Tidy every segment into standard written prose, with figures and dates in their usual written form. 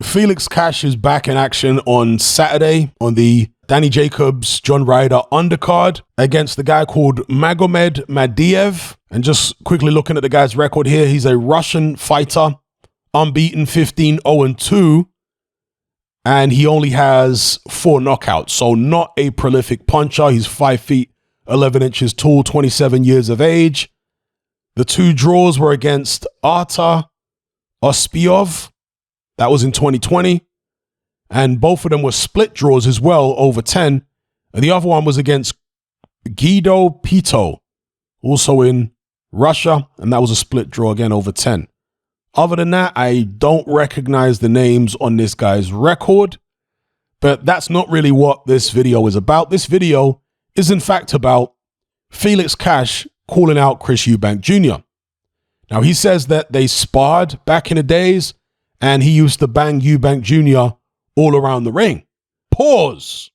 Felix Cash is back in action on Saturday on the Danny Jacobs, John Ryder undercard against the guy called Magomed Madiev. And just quickly looking at the guy's record here, he's a Russian fighter, unbeaten 15-0-2, and he only has 4 knockouts. So not a prolific puncher. He's 5 feet 11 inches tall, 27 years of age. The 2 draws were against Artur Ospiov. That was in 2020. And both of them were split draws as well, over 10. And the other one was against Guido Pito, also in Russia. And that was a split draw again, over 10. Other than that, I don't recognize the names on this guy's record. But that's not really what this video is about. This video is in fact about Felix Cash calling out Chris Eubank Jr. Now, he says that they sparred back in the days and he used to bang Eubank Jr. all around the ring. Pause.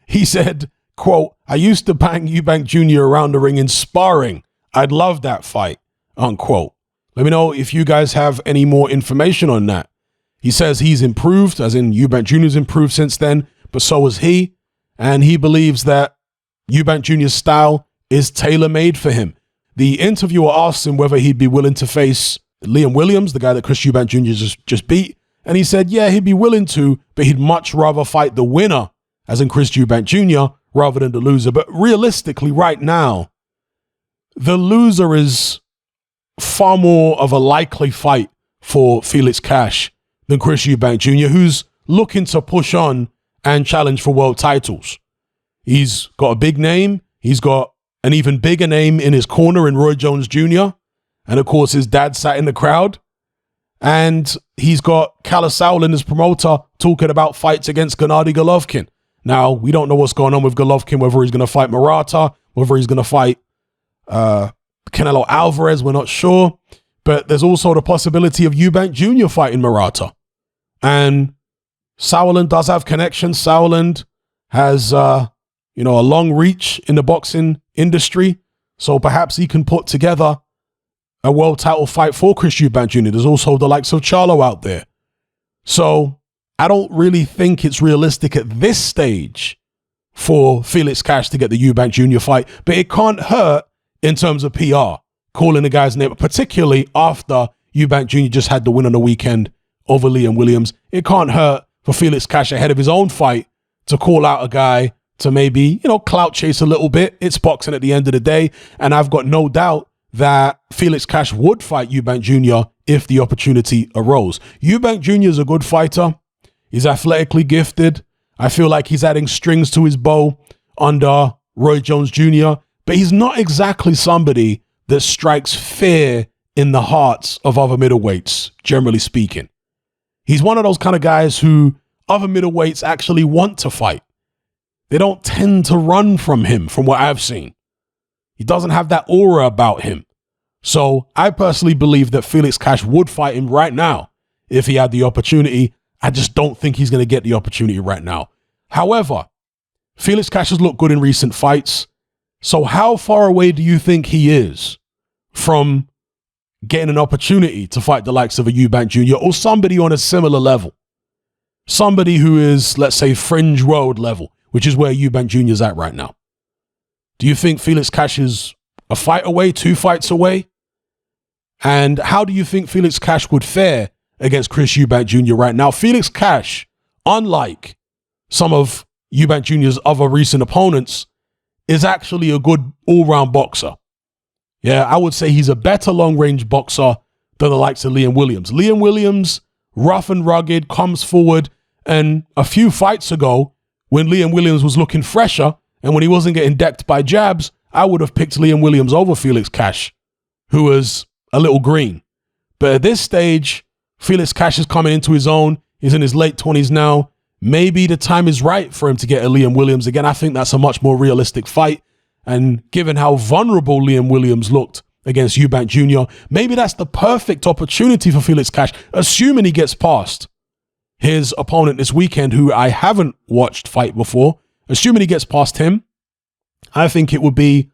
He said, quote, "I used to bang Eubank Jr. around the ring in sparring. I'd love that fight," unquote. Let me know if you guys have any more information on that. He says he's improved, as in Eubank Jr.'s improved since then, but so has he. And he believes that Eubank Jr.'s style is tailor-made for him. The interviewer asked him whether he'd be willing to face Liam Williams, the guy that Chris Eubank Jr. just beat. And he said, yeah, he'd be willing to, but he'd much rather fight the winner, as in Chris Eubank Jr., rather than the loser. But realistically, right now, the loser is far more of a likely fight for Felix Cash than Chris Eubank Jr., who's looking to push on and challenge for world titles. He's got a big name. He's got an even bigger name in his corner in Roy Jones Jr. And of course, his dad sat in the crowd. And he's got Kalle Sauerland, his promoter, talking about fights against Gennady Golovkin. Now, we don't know what's going on with Golovkin, whether he's going to fight Murata, whether he's going to fight Canelo Alvarez, we're not sure. But there's also the possibility of Eubank Jr. fighting Murata. And Sauerland does have connections. Sauerland has, a long reach in the boxing industry. So perhaps he can put together a world title fight for Chris Eubank Jr. There's also the likes of Charlo out there. So I don't really think it's realistic at this stage for Felix Cash to get the Eubank Jr. fight, but it can't hurt in terms of PR, calling the guy's name, particularly after Eubank Jr. just had the win on the weekend over Liam Williams. It can't hurt for Felix Cash ahead of his own fight to call out a guy to maybe, clout chase a little bit. It's boxing at the end of the day. And I've got no doubt that Felix Cash would fight Eubank Jr. if the opportunity arose. Eubank Jr. is a good fighter. He's athletically gifted. I feel like he's adding strings to his bow under Roy Jones Jr., but he's not exactly somebody that strikes fear in the hearts of other middleweights, generally speaking. He's one of those kind of guys who other middleweights actually want to fight. They don't tend to run from him, from what I've seen. He doesn't have that aura about him. So I personally believe that Felix Cash would fight him right now if he had the opportunity. I just don't think he's going to get the opportunity right now. However, Felix Cash has looked good in recent fights. So how far away do you think he is from getting an opportunity to fight the likes of a Eubank Jr. or somebody on a similar level? Somebody who is, let's say, fringe world level, which is where Eubank Jr. is at right now. Do you think Felix Cash is a fight away, 2 fights away? And how do you think Felix Cash would fare against Chris Eubank Jr. right now? Felix Cash, unlike some of Eubank Jr.'s other recent opponents, is actually a good all-round boxer. Yeah, I would say he's a better long-range boxer than the likes of Liam Williams. Liam Williams, rough and rugged, comes forward, and a few fights ago, when Liam Williams was looking fresher, and when he wasn't getting decked by jabs, I would have picked Liam Williams over Felix Cash, who was a little green. But at this stage, Felix Cash is coming into his own. He's in his late 20s now. Maybe the time is right for him to get a Liam Williams. Again, I think that's a much more realistic fight. And given how vulnerable Liam Williams looked against Eubank Jr., maybe that's the perfect opportunity for Felix Cash, assuming he gets past his opponent this weekend, who I haven't watched fight before. Assuming he gets past him, I think it would be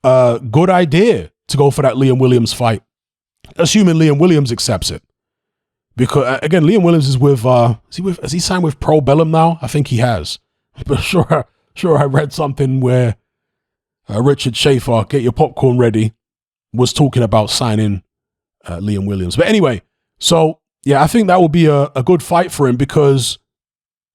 a good idea to go for that Liam Williams fight, assuming Liam Williams accepts it. Because again, Liam Williams is with, has he signed with Pro Bellum now? I think he has. But sure I read something where Richard Schaefer, get your popcorn ready, was talking about signing Liam Williams. But anyway, so yeah, I think that will be a good fight for him because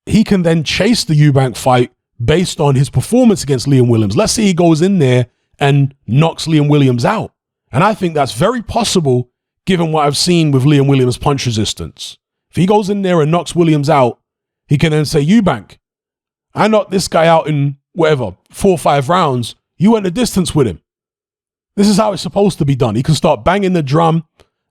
he can then chase the Eubank fight based on his performance against Liam Williams. Let's say he goes in there and knocks Liam Williams out. And I think that's very possible given what I've seen with Liam Williams' punch resistance. If he goes in there and knocks Williams out, he can then say, Eubank, I knocked this guy out in whatever, 4 or 5 rounds. You went the distance with him. This is how it's supposed to be done. He can start banging the drum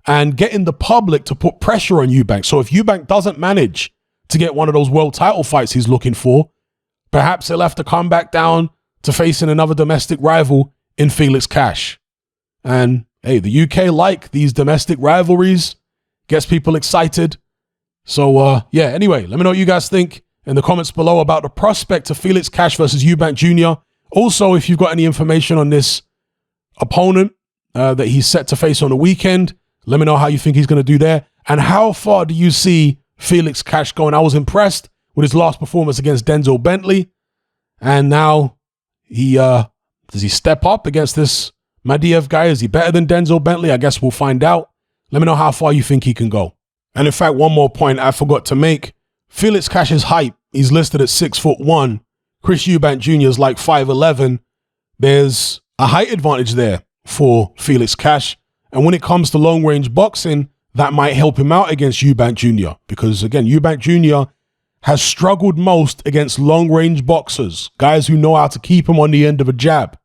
and getting the public to put pressure on Eubank. So if Eubank doesn't manage to get one of those world title fights he's looking for, perhaps he'll have to come back down to facing another domestic rival in Felix Cash. And hey, the UK like these domestic rivalries, gets people excited. So yeah, anyway, let me know what you guys think in the comments below about the prospect of Felix Cash versus Eubank Jr. Also, if you've got any information on this opponent that he's set to face on the weekend, let me know how you think he's going to do there. And how far do you see Felix Cash going? I was impressed with his last performance against Denzel Bentley. And now does he step up against this Madiev guy? Is he better than Denzel Bentley? I guess we'll find out. Let me know how far you think he can go. And in fact, one more point I forgot to make. Felix Cash's height, he's listed at 6'1". Chris Eubank Jr. is like 5'11". There's a height advantage there for Felix Cash. And when it comes to long range boxing, that might help him out against Eubank Jr. Because again, Eubank Jr. has struggled most against long range boxers, guys who know how to keep him on the end of a jab.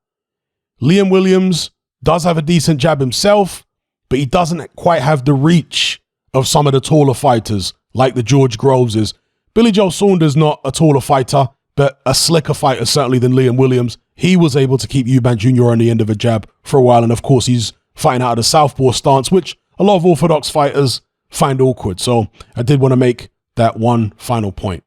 Liam Williams does have a decent jab himself, but he doesn't quite have the reach of some of the taller fighters like the George Groveses. Billy Joe Saunders not a taller fighter, but a slicker fighter certainly than Liam Williams. He was able to keep Eubank Jr. on the end of a jab for a while, and of course he's fighting out of the southpaw stance, which a lot of orthodox fighters find awkward. So I did want to make that one final point.